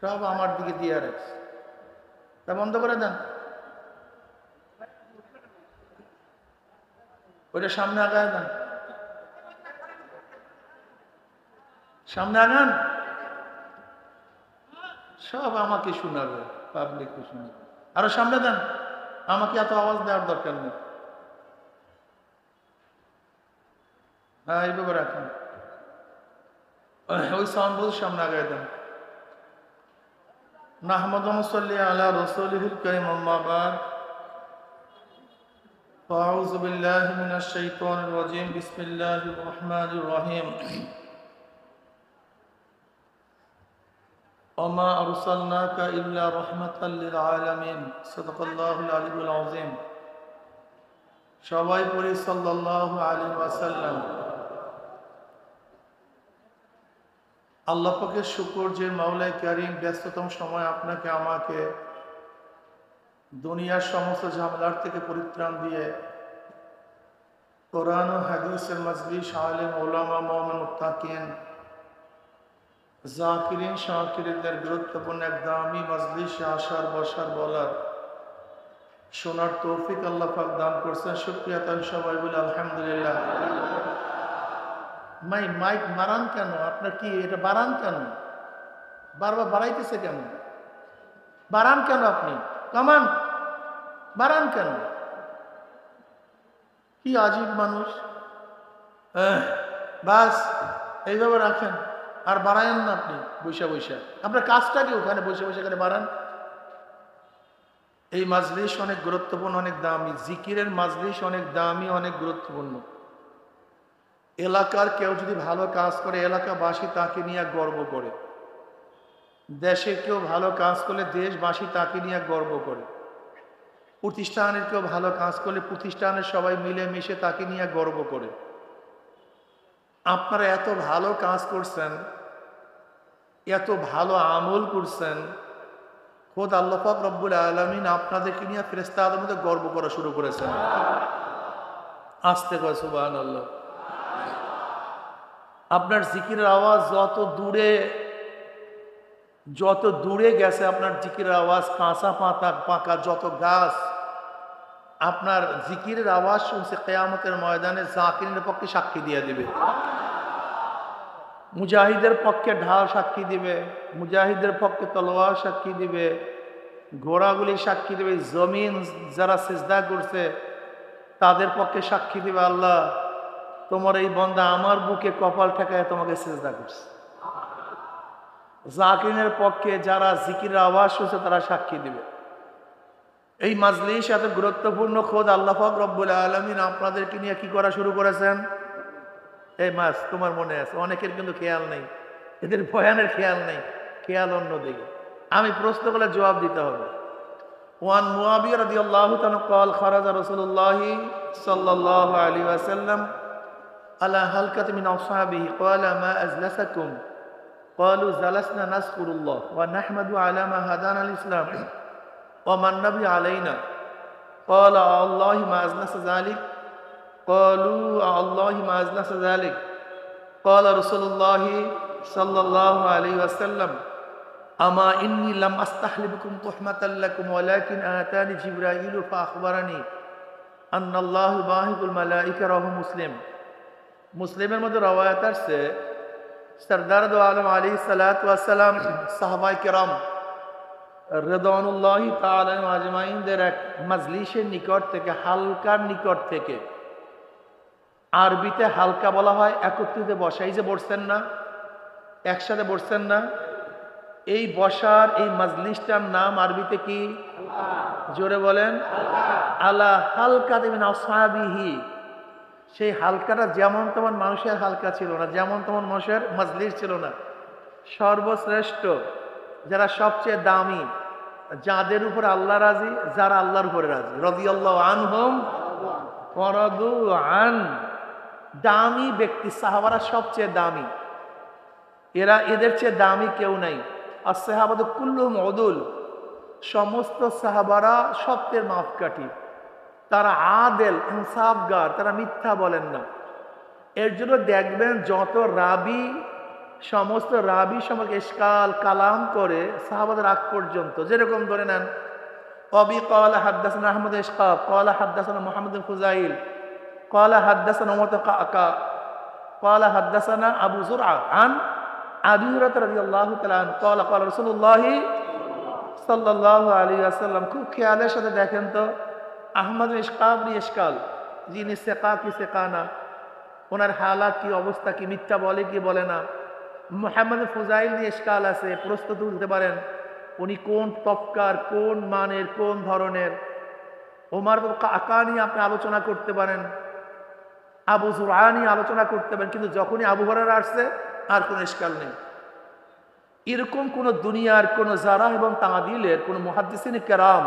সব আমার দিকে দিয়ে রাখছে। তা বন্ধ করে দেন, ওইটা সামনে আগায় দেন, সামনে আগান। সব আমাকে শোনাবে, পাবলিককে শোনাবে। আরো সামনে দেন, আমাকে এত আওয়াজ দেওয়ার দরকার নেই। হ্যাঁ, এইভাবে রাখেন, ওই সাউন্ড বল সামনে আগায় দেন। নাহমাদু ওয়া নুসাল্লি আলা রাসূলিহিল কারীম, আম্মা বাদ। আউযু বিল্লাহি মিনাশ শাইতানির রাজীম, বিসমিল্লাহির রহমানির রহিম। ওমা আরসালনাকা ইল্লা রাহমাতাল লিল আলামিন, সাদাকাল্লাহুল আলিয়্যুল আযীম। সবাই পড়ি সাল্লাল্লাহু আলাইহি ওয়াসাল্লাম। আল্লাহ পাকের শুকর যে মাওলাই কারীম ব্যস্ততম সময় আপনাকে আমাকে দুনিয়ার সমস্ত ঝামেলার থেকে পরিত্রাণ দিয়ে কোরআন ও হাদিসের মাজলিস, আলেম ওলামা, মুমিন মুত্তাকিন, জাকিরিন শাকিরিনদের গুরুত্বপূর্ণ এক দামি মাজলিসে আসার, বসার, বলার, শোনার তৌফিক আল্লাহ পাক দান করছেন। শুকরিয়া তাই সবাই বলে আলহামদুলিল্লাহ। মাইক মারান কেন? আপনার কি এটা বাড়ান কেন? বারবার বাড়াইতেছে কেন? বাড়ান কেন? আপনি কামান বাড়ান কেন? কি আজীব মানুষ! বাস এইভাবে রাখেন, আর বাড়ায়েন না আপনি বৈশা বৈশা। আপনার কাজটা কি ওখানে বসে বসে করে বাড়ান? এই মাজলিস অনেক গুরুত্বপূর্ণ, অনেক দামি। জিকিরের মাজলিস অনেক দামি, অনেক গুরুত্বপূর্ণ। এলাকার কেউ যদি ভালো কাজ করে, এলাকাবাসী তাকে নিয়ে গর্ব করে। দেশে কেউ ভালো কাজ করলে দেশবাসী তাকে নিয়ে গর্ব করে। প্রতিষ্ঠানের কেউ ভালো কাজ করলে প্রতিষ্ঠানের সবাই মিলে মিশে তাকে নিয়ে গর্ব করে। আপনারা এত ভালো কাজ করছেন, এত ভালো আমল করছেন, খোদ আল্লাহ পাক রব্বুল আলামিন আপনাদেরকে নিয়ে ফেরেশতাদের মধ্যে গর্ব করা শুরু করেছেন। আস্তে করে সুবহানাল্লাহ। আপনার জিকিরের আওয়াজ যত দূরে গেছে, আপনার জিকিরের আওয়াজ কাঁচা পাতা পাকা যত গাছ আপনার জিকিরের আওয়াজ শুনছে, কিয়ামতের ময়দানে জাকিরের পক্ষে সাক্ষী দিয়ে দিবে, মুজাহিদের পক্ষে ঢাল সাক্ষী দিবে, মুজাহিদের পক্ষে তলোয়ার সাক্ষী দিবে, ঘোড়াগুলি সাক্ষী দিবে, জমিন যারা সিজদা করছে তাদের পক্ষে সাক্ষী দিবে, আল্লাহ তোমার এই বান্দা আমার বুকে কপাল ঠেকায় তোমাকে সিজদা করছে। জাকিরের পক্ষে যারা জিকিরের আওয়াজ শুনছে তারা সাক্ষী দিবে। এই মাজলিস এত গুরুত্বপূর্ণ, খোদ আল্লাহ পাক রব্বুল আলামিন আপনাদেরকে নিয়ে কি করা শুরু করেছেন? এই মাস তোমার মনে আছে, অনেকের কিন্তু খেয়াল নেই, এদের বয়ানের খেয়াল নেই, খেয়াল অন্যদিকে। আমি প্রশ্ন করলে জবাব দিতে হবে। ওয়ান মুআবিয়া রাদিয়াল্লাহু তাআলা قال خرج رسول الله صلى الله عليه وسلم على حلقة من أصحابه قال ما أجلسكم قالوا جلسنا نذكر الله ونحمد على ما هدانا الإسلام وما النبي علينا قال الله ما أجلس ذلك قالوا الله ما أجلس ذلك قال رسول الله صلى الله عليه وسلم أما إني لم أستحلبكم تحمة لكم ولكن آتاني جبرائيل فأخبرني أن الله باهق الملائكة رواه مسلم। মুসলিমের মধ্যে রওয়ায়াত আছে, সরদার দো আলম আলাইহিস সালাতু ওয়াস সালাম, সাহাবায়ে কেরাম রিদওয়ানুল্লাহি তাআলা আজমাইনদের এক মাজলিসের নিকট থেকে, হালকার নিকট থেকে, আরবিতে হালকা বলা হয় একত্রিত বসা। এই যে বসছেন না, একসাথে বসছেন না, এই বসার এই মাজলিসটার নাম আরবিতে কি? জোরে বলেন। আলা হালকা মিন আসহাবিহি। সেই হালকাটা যেমন তেমন মানুষের হালকা ছিল না, যেমন তেমন মানুষের মাজলিস ছিল না। সর্বশ্রেষ্ঠ, যারা সবচেয়ে দামি, যাদের উপর আল্লাহ রাজি, যারা আল্লাহর উপরে রাজি, রাদিয়াল্লাহু আনহুম ওয়া রাদু আন। দামি ব্যক্তি সাহাবারা সবচেয়ে দামি, এদের চেয়ে দামি কেউ নাই। আর সাহাবাদু কুল্লুহুম উদুল, সমস্ত সাহাবারা সত্যের মাপকাঠি, তারা আদেল, ইনসাফগার, তারা মিথ্যা বলেন না। এর জন্য দেখবেন যত রাবি সমস্ত রাবি সম্পর্কে ইশকাল কালাম করে সাহাবাদের আগ পর্যন্ত, যেরকম ধরে নেন অবি ক্বালা হাদ্দাসানা আহমদ ইশকাক ক্বালা হাদ্দাসানা মুহাম্মদ বিন ফুযাইল ক্বালা হাদ্দাসানা উমার বিন কাকা ক্বালা হাদ্দাসানা আবু যুরআ আন আবি হুরায়রা রাদিয়াল্লাহু তাআলা আনহু ক্বালা ক্বালা রাসূলুল্লাহ সাল্লাল্লাহু আলাইহি ওয়াসাল্লাম। খুব খেয়ালের সাথে দেখেন তো, আহমদ ইশকাক ইশকাল, যিনি সেকা কি সেকানা, ওনার হালাত কি অবস্থা, কি মিথ্যা বলে কি বলে না। মুহাম্মদ ফুযাইল নিয়ে ইশকাল আছে, প্রশ্ন তুলতে পারেন উনি কোন তফকার, কোন মানের, কোন ধরনের। ওমর বিন কাকা নিয়ে আপনি আলোচনা করতে পারেন, আবু যুরআ নিয়ে আলোচনা করতে পারেন, কিন্তু যখনই আবু হুরায়রা আসছে আর কোনো ইশকাল নেই। এরকম কোন দুনিয়ার কোন জারা এবং তাদিলের কোন মুহাদ্দিসিন কেরাম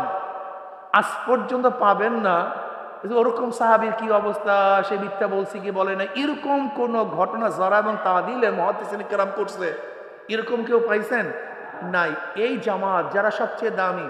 আজ পর্যন্ত পাবেন না ওরকম সাহাবীর কি অবস্থা, সে মিথ্যা বলছে কি বলে না, এরকম কোন ঘটনা যারা এবং তাদিলের মুহাদ্দিসিন কেরাম করছে, এরকম কেউ পাইছেন? নাই। এই জামাত যারা সবচেয়ে দামি,